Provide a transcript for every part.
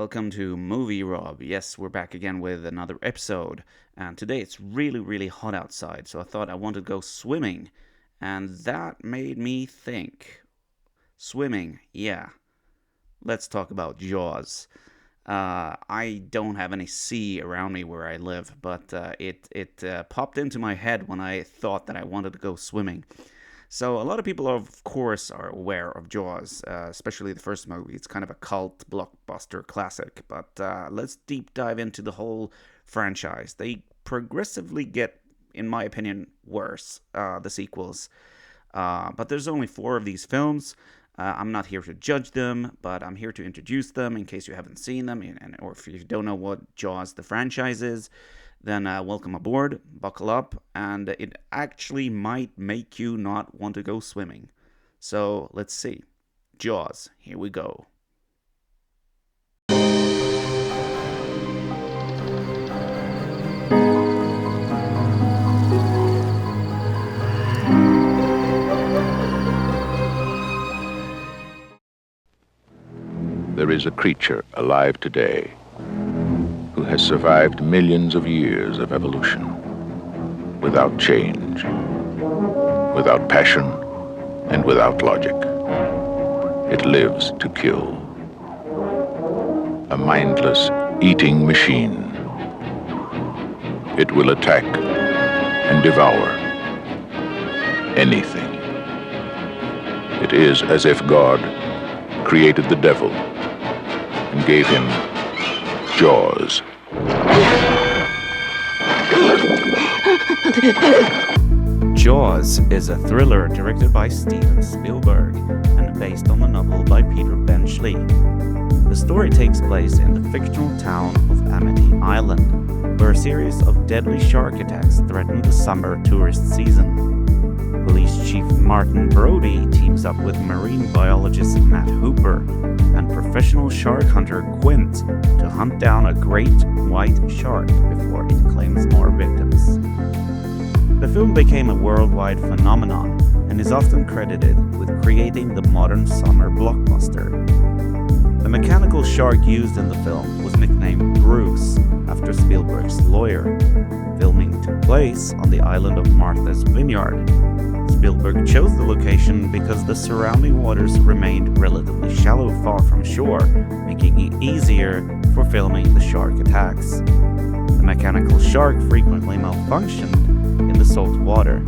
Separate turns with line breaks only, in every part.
welcome to Movie Rob. Yes, we're back again with another episode. And today it's really, really hot outside, so I thought I wanted to go swimming. And that made me think. Swimming, yeah. Let's talk about Jaws. I don't have any sea around me where I live, but it popped into my head when I thought that I wanted to go swimming. So a lot of people, of course, are aware of Jaws, especially the first movie. It's kind of a cult blockbuster classic, but let's deep dive into the whole franchise. They progressively get, in my opinion, worse, the sequels. But there's only four of these films. I'm not here to judge them, but I'm here to introduce them in case you haven't seen them, or if you don't know what Jaws the franchise is. Then welcome aboard, buckle up, and it actually might make you not want to go swimming. So let's see. Jaws, here we go.
There is a creature alive today who has survived millions of years of evolution without change, without passion, and without logic. It lives to kill. A mindless eating machine. It will attack and devour anything. It is as if God created the devil and gave him Jaws.
Jaws is a thriller directed by Steven Spielberg and based on a novel by Peter Benchley. The story takes place in the fictional town of Amity Island, where a series of deadly shark attacks threaten the summer tourist season. Police Chief Martin Brody teams up with marine biologist Matt Hooper and professional shark hunter Quint to hunt down a great white shark before it claims more victims. The film became a worldwide phenomenon and is often credited with creating the modern summer blockbuster. The mechanical shark used in the film was nicknamed Bruce after Spielberg's lawyer. Filming took place on the island of Martha's Vineyard. Spielberg chose the location because the surrounding waters remained relatively shallow far from shore, making it easier for filming the shark attacks. The mechanical shark frequently malfunctioned in the salt water.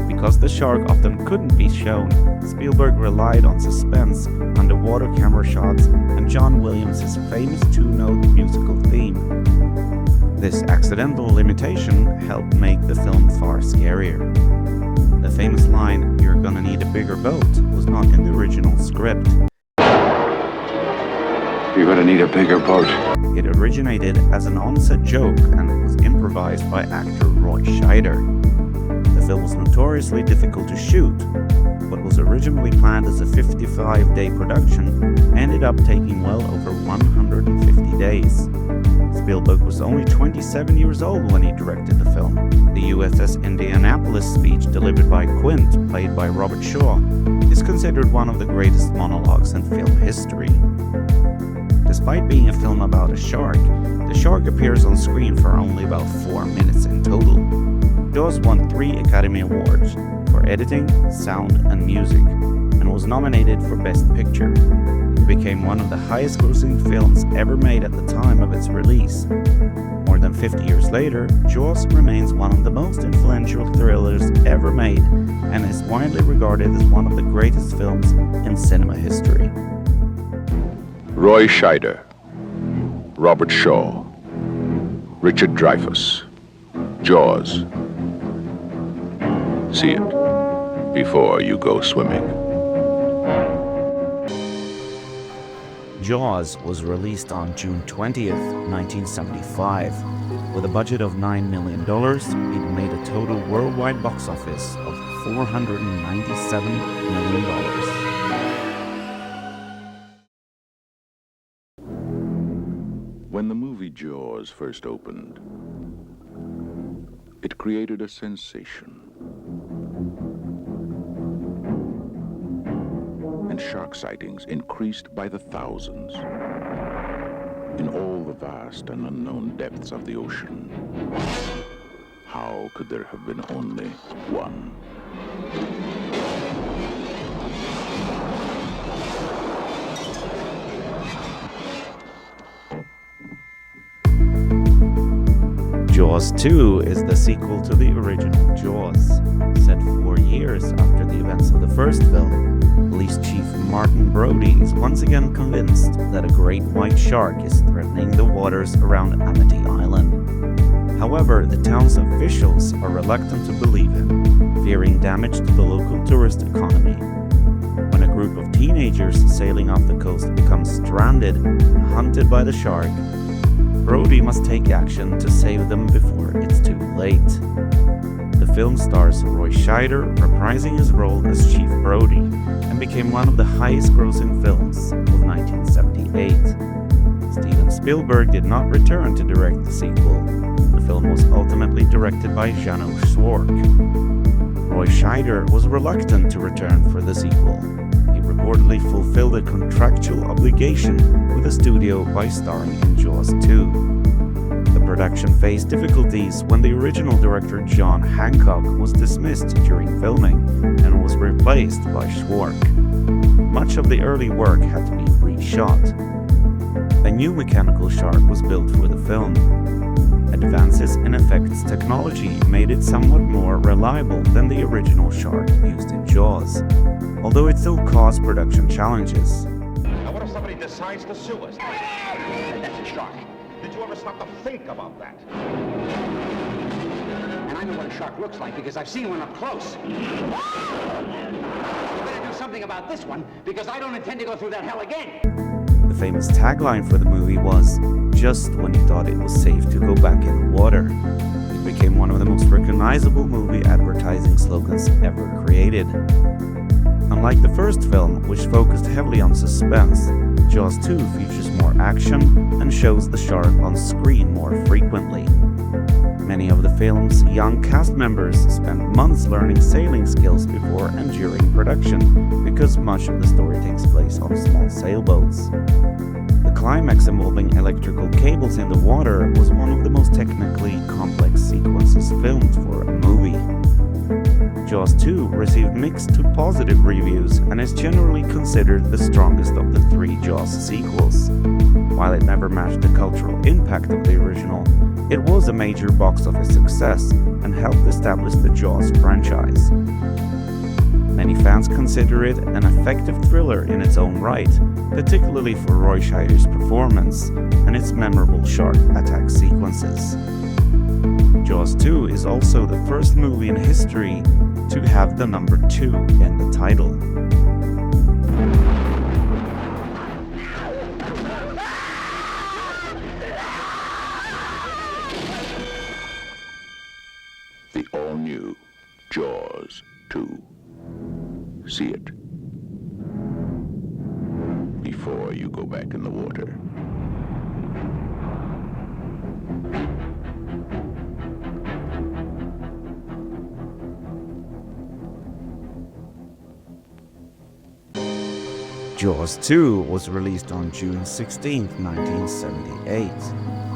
Because the shark often couldn't be shown, Spielberg relied on suspense, underwater camera shots, and John Williams' famous two-note musical theme. This accidental limitation helped make the film far scarier. The famous line, "You're gonna need a bigger boat," was not in the original script.
You're gonna need a bigger boat.
It originated as an on-set joke and was improvised by actor Roy Scheider. The film was notoriously difficult to shoot. What was originally planned as a 55-day production ended up taking well over 150 days. Spielberg was only 27 years old when he directed the film. The USS Indianapolis speech delivered by Quint, played by Robert Shaw, is considered one of the greatest monologues in film history. Despite being a film about a shark, the shark appears on screen for only about 4 minutes in total. Jaws won 3 Academy Awards for editing, sound, and music, and was nominated for Best Picture. It became one of the highest-grossing films ever made at the time of its release. More than 50 years later, Jaws remains one of the most influential thrillers ever made and is widely regarded as one of the greatest films in cinema history.
Roy Scheider, Robert Shaw, Richard Dreyfuss, Jaws. See it before you go swimming.
Jaws was released on June 20th, 1975. With a budget of $9 million, it made a total worldwide box office of $497 million.
When the movie Jaws first opened, it created a sensation. And shark sightings increased by the thousands. In all the vast and unknown depths of the ocean, how could there have been only one?
Jaws 2 is the sequel to the original Jaws. Set 4 years after the events of the first film, Police Chief Martin Brody is once again convinced that a great white shark is threatening the waters around Amity Island. However, the town's officials are reluctant to believe him, fearing damage to the local tourist economy. When a group of teenagers sailing off the coast becomes stranded and hunted by the shark, Brody must take action to save them before it's too late. The film stars Roy Scheider reprising his role as Chief Brody and became one of the highest-grossing films of 1978. Steven Spielberg did not return to direct the sequel. The film was ultimately directed by Janos Swark. Roy Scheider was reluctant to return for the sequel. He reportedly fulfilled a contractual obligation with the studio by starring in Jaws 2. The production faced difficulties when the original director John Hancock was dismissed during filming and was replaced by Swark. Much of the early work had to be reshot. A new mechanical shark was built for the film. Advances in effects technology made it somewhat more reliable than the original shark used in Jaws, although it still caused production challenges.
Now what if somebody decides to sue us? That's a shark. Did you ever stop to think about that?
And I know what a shark looks like because I've seen one up close. You better do something about this one because I don't intend to go through that hell again.
The famous tagline for the movie was, "Just when you thought it was safe to go back in the water." It became one of the most recognizable movie advertising slogans ever created. Unlike the first film, which focused heavily on suspense, Jaws 2 features more action and shows the shark on screen more frequently. Many of the film's young cast members spent months learning sailing skills before and during production, because much of the story takes place on small sailboats. The climax involving electrical cables in the water was one of the most technically complex sequences filmed for a movie. Jaws 2 received mixed to positive reviews and is generally considered the strongest of the 3 Jaws sequels. While it never matched the cultural impact of the original, it was a major box office success and helped establish the Jaws franchise. Many fans consider it an effective thriller in its own right, particularly for Roy Scheider's performance and its memorable shark attack sequences. Jaws 2 is also the first movie in history to have the number 2 in the title.
The all-new Jaws 2. See it before you go back in the water.
Jaws 2 was released on June 16, 1978.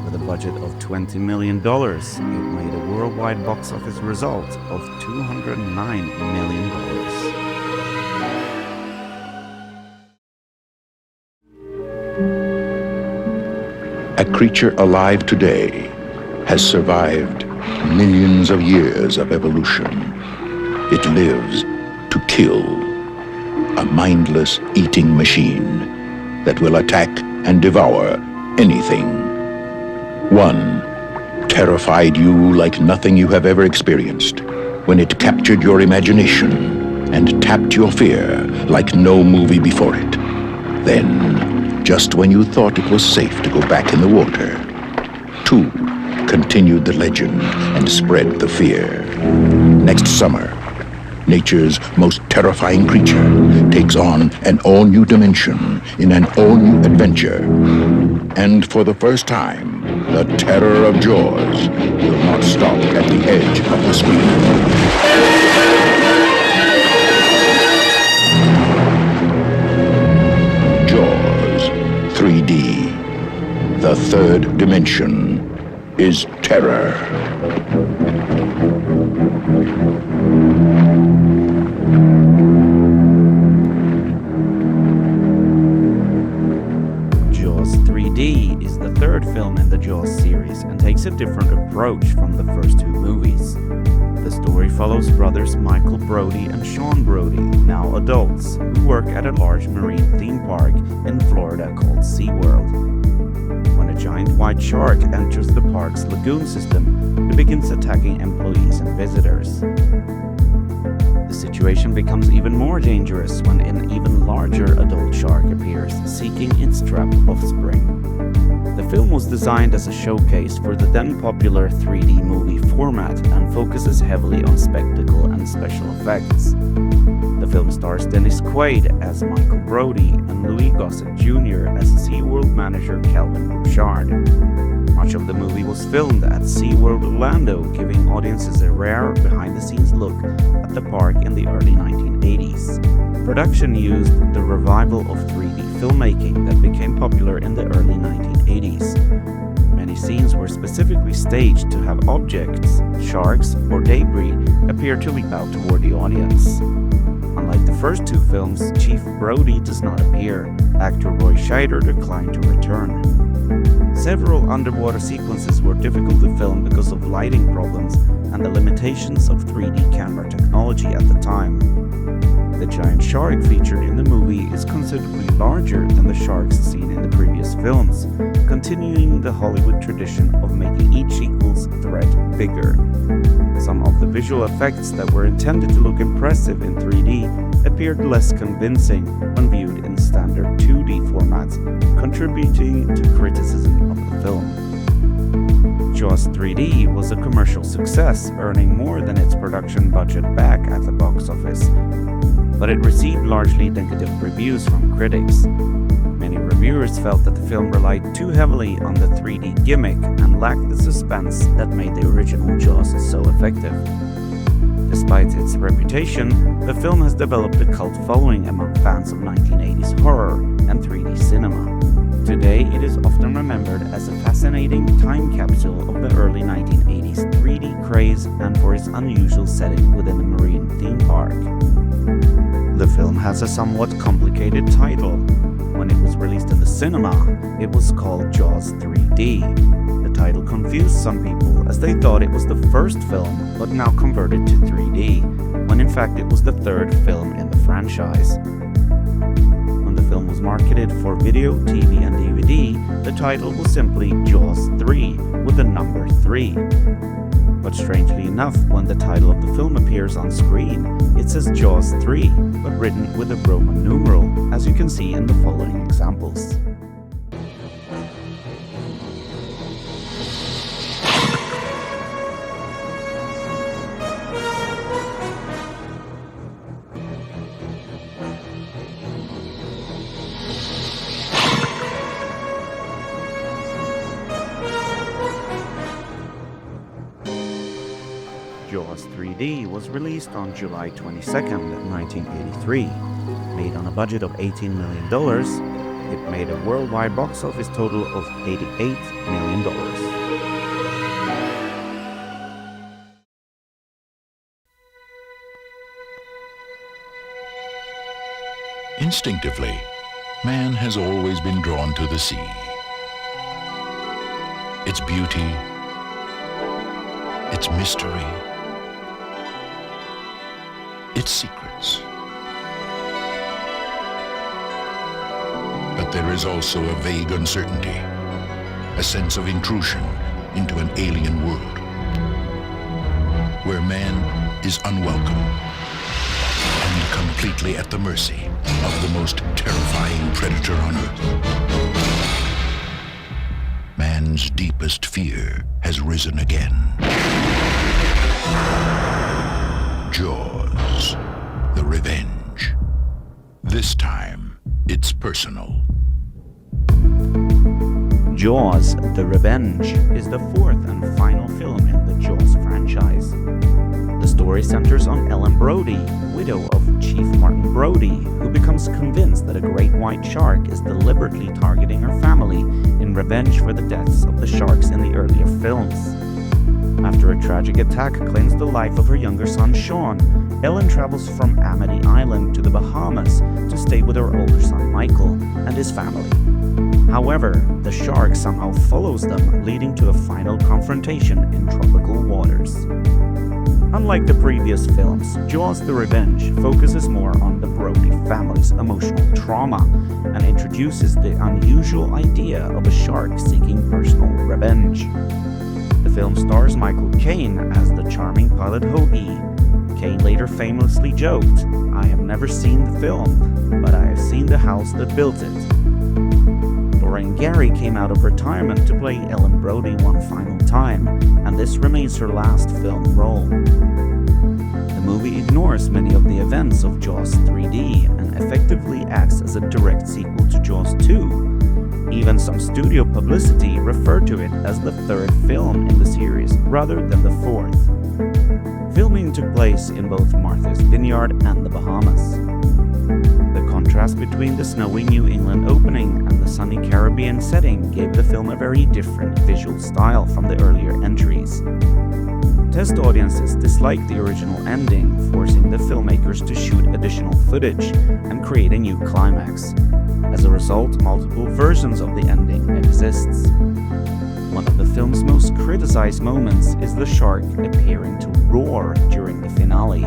With a budget of $20 million, it made a worldwide box office result of $209 million.
A creature alive today has survived millions of years of evolution. It lives to kill, a mindless eating machine that will attack and devour anything. One terrified you like nothing you have ever experienced when it captured your imagination and tapped your fear like no movie before it. Then, just when you thought it was safe to go back in the water, 2 continued the legend and spread the fear. Next summer, nature's most terrifying creature takes on an all-new dimension in an all-new adventure. And for the first time, the terror of Jaws will not stop at the edge of the screen. Jaws 3D, the third dimension is terror.
Jaws 3D is the third film in the Jaws series and takes a different approach from the first two movies. The story follows brothers Michael Brody and Sean Brody, now adults, who work at a large marine theme park in Florida called SeaWorld. When a giant white shark enters the park's lagoon system, it begins attacking employees and visitors. The situation becomes even more dangerous when an even larger adult shark appears, seeking its trapped offspring. The film was designed as a showcase for the then popular 3D movie format and focuses heavily on spectacle and special effects. The film stars Dennis Quaid as Michael Brody and Louis Gossett Jr. as SeaWorld manager Calvin Bouchard. Much of the movie was filmed at SeaWorld Orlando, giving audiences a rare behind-the-scenes look at the park in the early 1980s. Production used the revival of 3D filmmaking that became popular in the early 1980s. Many scenes were specifically staged to have objects, sharks, or debris appear to leap out toward the audience. Unlike the first two films, Chief Brody does not appear. Actor Roy Scheider declined to return. Several underwater sequences were difficult to film because of lighting problems and the limitations of 3D camera technology at the time. The giant shark featured in the movie is considerably larger than the sharks seen in the previous films, continuing the Hollywood tradition of making each sequel's threat bigger. Some of the visual effects that were intended to look impressive in 3D appeared less convincing when viewed in standard 2D formats, contributing to criticism of the film. Jaws 3D was a commercial success, earning more than its production budget back at the box office, but it received largely negative reviews from critics. Many reviewers felt that the film relied too heavily on the 3D gimmick and lacked the suspense that made the original Jaws so effective. Despite its reputation, the film has developed a cult following among fans of 1980s horror and 3D cinema. Today, it is often remembered as a fascinating time capsule of the early 1980s 3D craze and for its unusual setting within a marine theme park. The film has a somewhat complicated title. When it was released in the cinema, it was called Jaws 3D. The title confused some people as they thought it was the first film, but now converted to 3D, when in fact it was the third film in the franchise. When the film was marketed for video, TV, and DVD, the title was simply Jaws 3 with the number 3. But strangely enough, when the title of the film appears on screen, it says Jaws 3, but written with a Roman numeral, as you can see in the following examples. Jaws 3D was released on July 22, 1983. Made on a budget of $18 million, it made a worldwide box office total of $88 million.
Instinctively, man has always been drawn to the sea. Its beauty, its mystery, its secrets. But there is also a vague uncertainty, a sense of intrusion into an alien world, where man is unwelcome and completely at the mercy of the most terrifying predator on Earth. Man's deepest fear has risen again. Jaws, the revenge. This time, it's personal.
Jaws, the Revenge is the fourth and final film in the Jaws franchise. The story story centers on Ellen Brody, widow of Chief Martin Brody, who becomes convinced that a great white shark is deliberately targeting her family in revenge for the deaths of the sharks in the earlier films. After a tragic attack claims the life of her younger son Sean, Ellen travels from Amity Island to the Bahamas to stay with her older son Michael and his family. However, the shark somehow follows them, leading to a final confrontation in tropical waters. Unlike the previous films, Jaws: The Revenge focuses more on the Brody family's emotional trauma and introduces the unusual idea of a shark seeking personal revenge. The film stars Michael Caine as the charming pilot Hoagie. Caine later famously joked, "I have never seen the film, but I have seen the house that built it." Lorraine Gary came out of retirement to play Ellen Brody one final time, and this remains her last film role. The movie ignores many of the events of Jaws 3D and effectively acts as a direct sequel to Jaws 2. Even some studio publicity referred to it as the third film in the series rather than the fourth. Filming took place in both Martha's Vineyard and the Bahamas. The contrast between the snowy New England opening and the sunny Caribbean setting gave the film a very different visual style from the earlier entries. Test audiences disliked the original ending, forcing the filmmakers to shoot additional footage and create a new climax. As a result, multiple versions of the ending exists. One of the film's most criticized moments is the shark appearing to roar during the finale.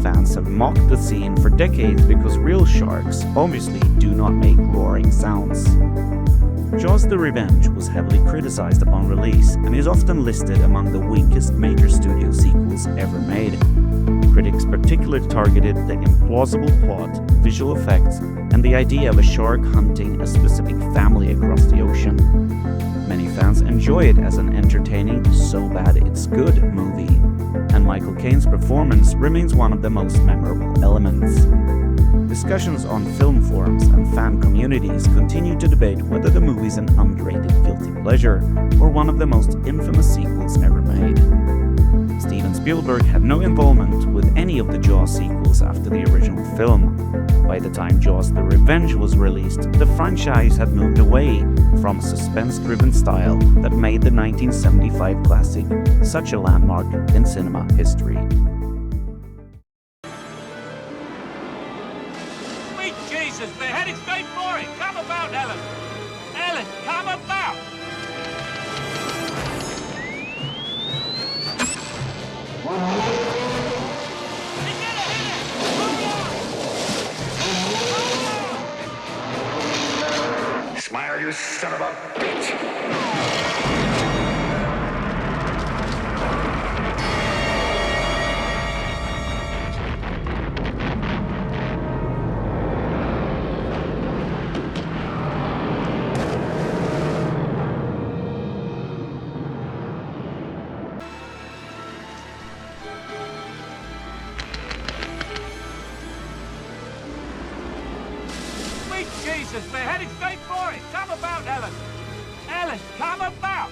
Fans have mocked the scene for decades because real sharks obviously do not make roaring sounds. Jaws: The Revenge was heavily criticized upon release and is often listed among the weakest major studio sequels ever made. Critics particularly targeted the implausible plot, visual effects, and the idea of a shark hunting a specific family across the ocean. Many fans enjoy it as an entertaining, so bad it's good movie, and Michael Caine's performance remains one of the most memorable elements. Discussions on film forums and fan communities continue to debate whether the movie is an underrated guilty pleasure or one of the most infamous sequels ever made. Steven Spielberg had no involvement with any of the Jaws sequels after the original film. By the time Jaws: The Revenge was released, the franchise had moved away from a suspense-driven style that made the 1975 classic such a landmark in cinema history.
Sweet Jesus, they're heading straight for it! Come about, Ellen! Ellen, come about! He's gonna hit it! Hold on!
Smile, you son of a bitch!
Sweet Jesus, they're heading straight for it! Come about, Ellen! Ellen, come about!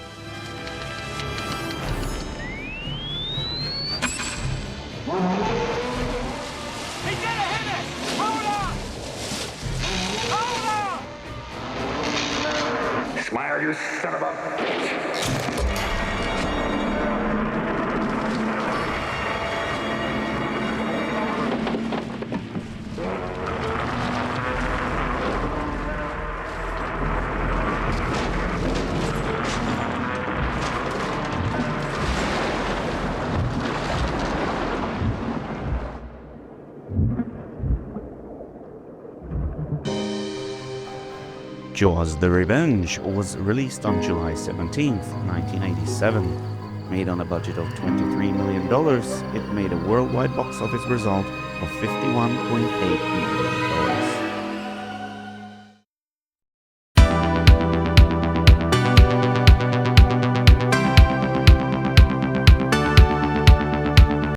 He's gonna hit it! Hold on! Hold on!
Smile, you son of a bitch!
Jaws: The Revenge was released on July 17, 1987. Made on a budget of $23 million, it made a worldwide box office result of $51.8 million.